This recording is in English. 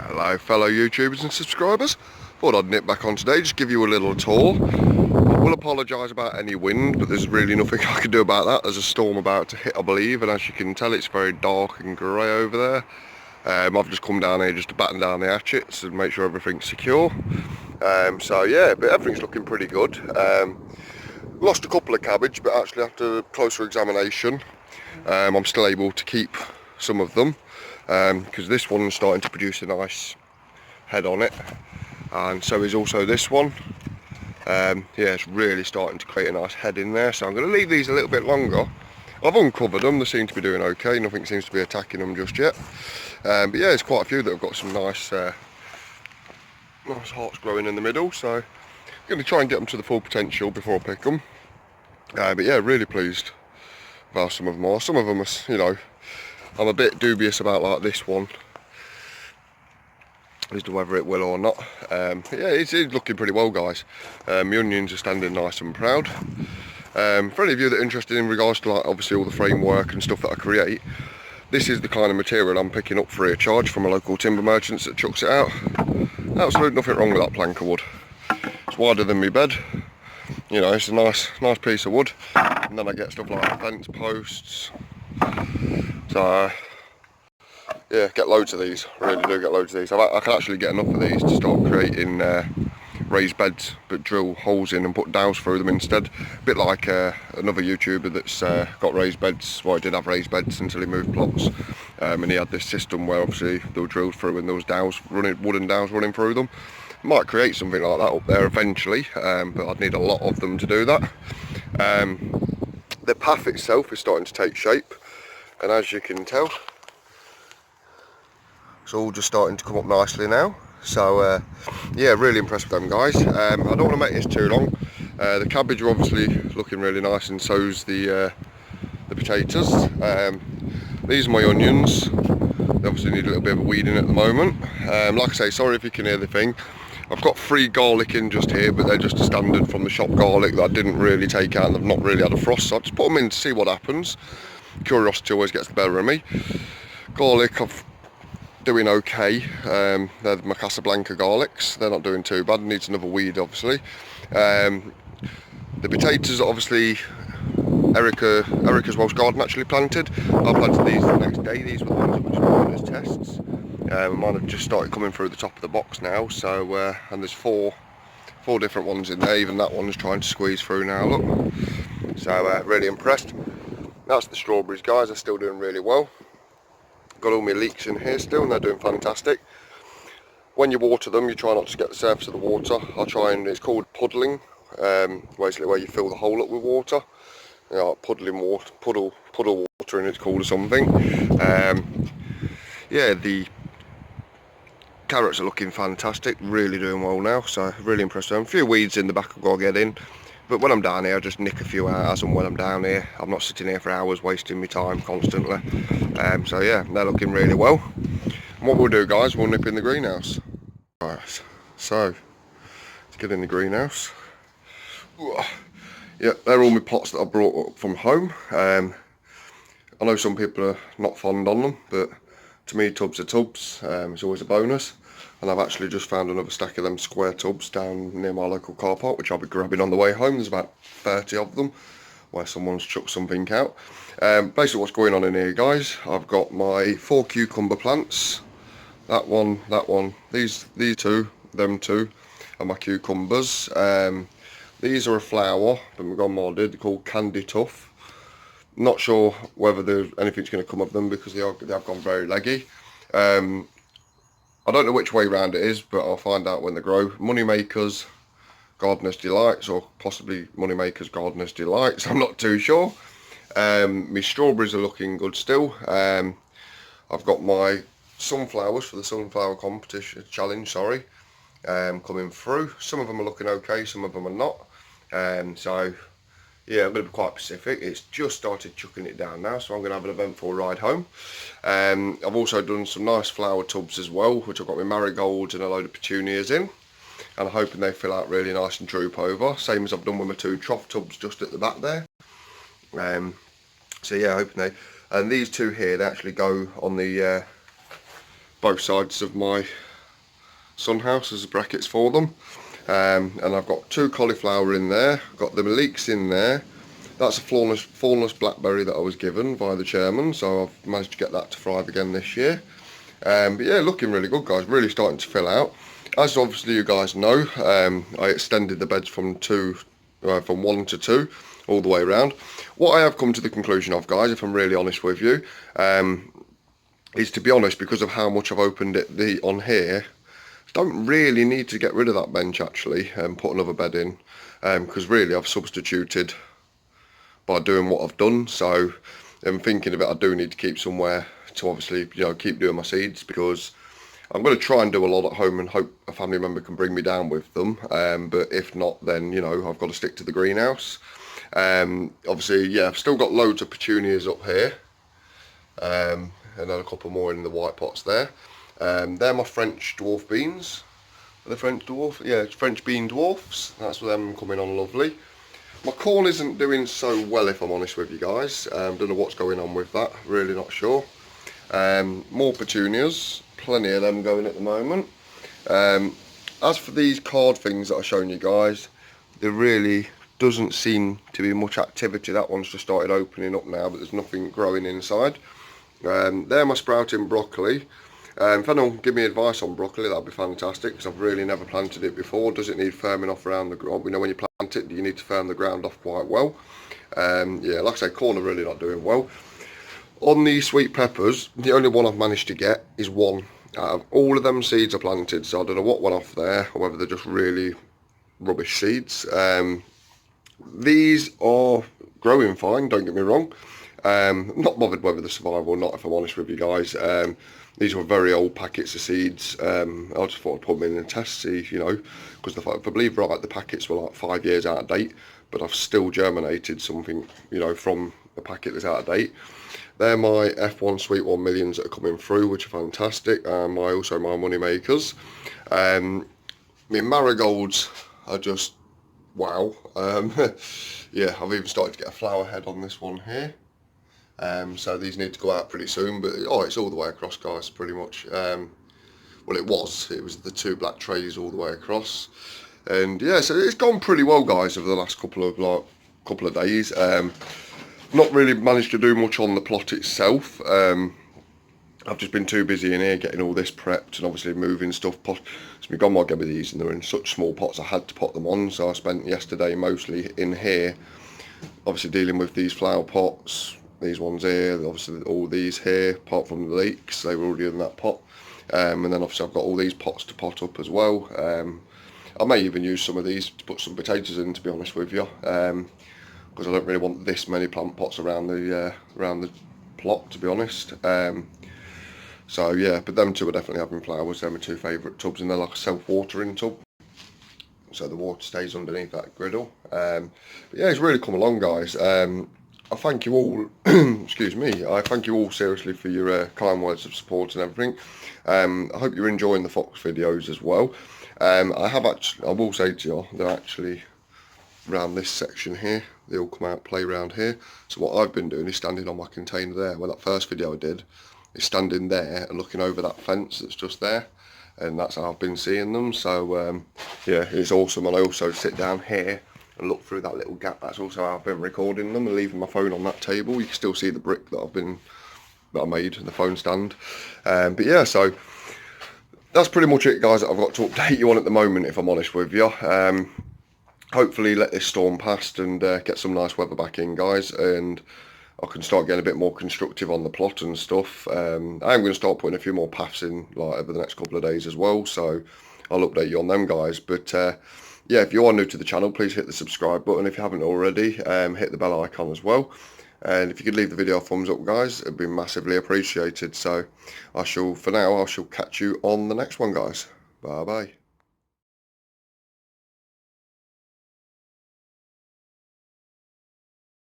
Hello fellow YouTubers and subscribers. Thought I'd nip back on today, just give you a little tour. I will apologise about any wind, but there's really nothing I can do about that. There's a storm about to hit, I believe, and as you can tell it's very dark and grey over there. I've just come down here just to batten down the hatchets and make sure everything's secure. So yeah, but everything's looking pretty good. Lost a couple of cabbage, but actually after closer examination I'm still able to keep some of them, because this one's starting to produce a nice head on it, and so is also this one. Yeah, it's really starting to create a nice head in there, so I'm going to leave these a little bit longer. I've uncovered them, they seem to be doing okay, nothing seems to be attacking them just yet. But yeah, there's quite a few that have got some nice hearts growing in the middle, so I'm going to try and get them to the full potential before I pick them. But yeah, really pleased with how some of them are. Some of them are, you know, I'm a bit dubious about, like this one, as to whether it will or not. But yeah, it's looking pretty well, guys. My onions are standing nice and proud. For any of you that are interested in regards to, like, obviously all the framework and stuff that I create, this is the kind of material I'm picking up free of charge from a local timber merchants that chucks it out. Absolutely nothing wrong with that plank of wood. It's wider than my bed. You know, it's a nice piece of wood. And then I get stuff like fence posts. So yeah, get loads of these. Really do get loads of these. I can actually get enough of these to start creating raised beds, but drill holes in and put dowels through them instead. A bit like another YouTuber that's got raised beds. Well, he did have raised beds until he moved plots, and he had this system where obviously they were drilled through and there was dowels running, wooden dowels running through them. Might create something like that up there eventually, but I'd need a lot of them to do that. The path itself is starting to take shape, and as you can tell, it's all just starting to come up nicely now. So yeah, really impressed with them, guys. I don't want to make this too long. The cabbage are obviously looking really nice, and so's the potatoes. These are my onions. They obviously need a little bit of a weeding at the moment. Like I say, sorry if you can hear the thing. I've got 3 garlic in just here, but they're just a standard from the shop garlic that I didn't really take out and I've not really had a frost, so I just put them in to see what happens. Curiosity always gets the better of me. Garlic, I've doing okay. They're my Casablanca garlics. They're not doing too bad. Needs another weed, obviously. The potatoes, obviously, Erica's Welsh garden actually planted. I planted these the next day. These were the ones that were just going as tests. Mine have just started coming through the top of the box now. So and there's four different ones in there. Even that one's trying to squeeze through now. Look. So really impressed. That's the strawberries, guys. They're still doing really well. Got all my leeks in here still, and they're doing fantastic. When you water them, you try not to get the surface of the water. It's called puddling, basically where you fill the hole up with water. You know, like puddling water, puddle watering it's called, or something. Yeah, the carrots are looking fantastic, really doing well now, so really impressed with them. A few weeds in the back I've got to get in, but when I'm down here I just nick a few out as and when I'm down here. I'm not sitting here for hours wasting my time constantly. So yeah, they're looking really well. And what we'll do, guys, we'll nip in the greenhouse. Right, so let's get in the greenhouse. Yeah, they're all my pots that I brought up from home. I know some people are not fond on them, but to me tubs are tubs. It's always a bonus. And I've actually just found another stack of them square tubs down near my local car park, which I'll be grabbing on the way home. There's about 30 of them where someone's chucked something out. Basically what's going on in here, guys, I've got my 4 cucumber plants. That one, these 2, them 2 are my cucumbers. These are a flower that we've got modded. They're called Candy Tough. Not sure whether anything's going to come of them because they have gone very leggy. I don't know which way round it is, but I'll find out when they grow. Moneymakers, Gardener's Delights, or possibly Moneymakers, Gardener's Delights. I'm not too sure. My strawberries are looking good still. I've got my sunflowers for the sunflower competition challenge, sorry, coming through. Some of them are looking okay, some of them are not. So yeah, I'm going to be quite specific. It's just started chucking it down now, so I'm going to have an eventful ride home. I've also done some nice flower tubs as well, which I've got my marigolds and a load of petunias in, and I'm hoping they fill out really nice and droop over, same as I've done with my 2 trough tubs just at the back there. So yeah, hoping and these 2 here, they actually go on the both sides of my Sunhouse as brackets for them. And I've got 2 cauliflower in there, I've got the leeks in there. That's a thornless blackberry that I was given by the chairman, so I've managed to get that to thrive again this year. But yeah, looking really good, guys, really starting to fill out. As obviously you guys know, I extended the beds from 1 to 2 all the way around. What I have come to the conclusion of, guys, if I'm really honest with you, is, to be honest, because of how much I've opened it on here, don't really need to get rid of that bench actually and put another bed in, because really I've substituted by doing what I've done. So I'm thinking of it, I do need to keep somewhere to obviously, you know, keep doing my seeds, because I'm going to try and do a lot at home and hope a family member can bring me down with them, but if not, then, you know, I've got to stick to the greenhouse. Obviously, yeah, I've still got loads of petunias up here, and then a couple more in the white pots there. They're my French dwarf beans. The French dwarf, yeah, French bean dwarfs. That's them coming on lovely. My corn isn't doing so well, if I'm honest with you guys. Don't know what's going on with that, really not sure. More petunias, plenty of them going at the moment. As for these card things that I've shown you guys, there really doesn't seem to be much activity. That one's just started opening up now, but there's nothing growing inside. They're my sprouting broccoli. If anyone can give me advice on broccoli, that'd be fantastic, because I've really never planted it before. Does it need firming off around the ground? We know when you plant it, you need to firm the ground off quite well. Yeah, like I say, corn are really not doing well. On the sweet peppers, the only one I've managed to get is one out of all of them seeds I planted. So I don't know what went off there, or whether they're just really rubbish seeds. These are growing fine, don't get me wrong. I'm not bothered whether they survive or not, if I'm honest with you guys. These were very old packets of seeds. I just thought I'd put them in and test, see, you know, because if I believe right, the packets were like 5 years out of date, but I've still germinated something, you know, from the packet that's out of date. They're my F1 Sweet 1 Millions that are coming through, which are fantastic. Also my money makers. My marigolds are just wow. Yeah, I've even started to get a flower head on this one here. So these need to go out pretty soon, but it's all the way across, guys, pretty much. Well, it was the 2 black trays all the way across, and yeah, so it's gone pretty well, guys, over the last couple of days. Not really managed to do much on the plot itself. I've just been too busy in here getting all this prepped and obviously moving stuff. So my godmother gave me these, and they're in such small pots I had to pot them on, so I spent yesterday mostly in here obviously dealing with these flower pots, these ones here, obviously all these here, apart from the leeks, they were already in that pot. And then obviously I've got all these pots to pot up as well. I may even use some of these to put some potatoes in, to be honest with you, because I don't really want this many plant pots around the plot, to be honest. So yeah, but them 2 are definitely having flowers. They're my 2 favourite tubs, and they're like a self-watering tub, so the water stays underneath that griddle. But yeah, it's really come along, guys. I thank you all, excuse me, I thank you all seriously for your kind words of support and everything. I hope you're enjoying the fox videos as well. I will say to you, they're actually around this section here. They all come out, play around here. So what I've been doing is standing on my container there. Well, that first video I did is standing there and looking over that fence that's just there. And that's how I've been seeing them. So yeah, it's awesome. And I also sit down here and look through that little gap. That's also how I've been recording them and leaving my phone on that table. You can still see the brick that I made, the phone stand. But yeah, so that's pretty much it, guys, that I've got to update you on at the moment, if I'm honest with you. Hopefully let this storm past and get some nice weather back in, guys, and I can start getting a bit more constructive on the plot and stuff. I'm going to start putting a few more paths in like over the next couple of days as well, so I'll update you on them, guys. But yeah, if you are new to the channel, please hit the subscribe button if you haven't already. Hit the bell icon as well, and if you could leave the video a thumbs up, guys, it'd be massively appreciated. So for now I shall catch you on the next one, guys. Bye bye.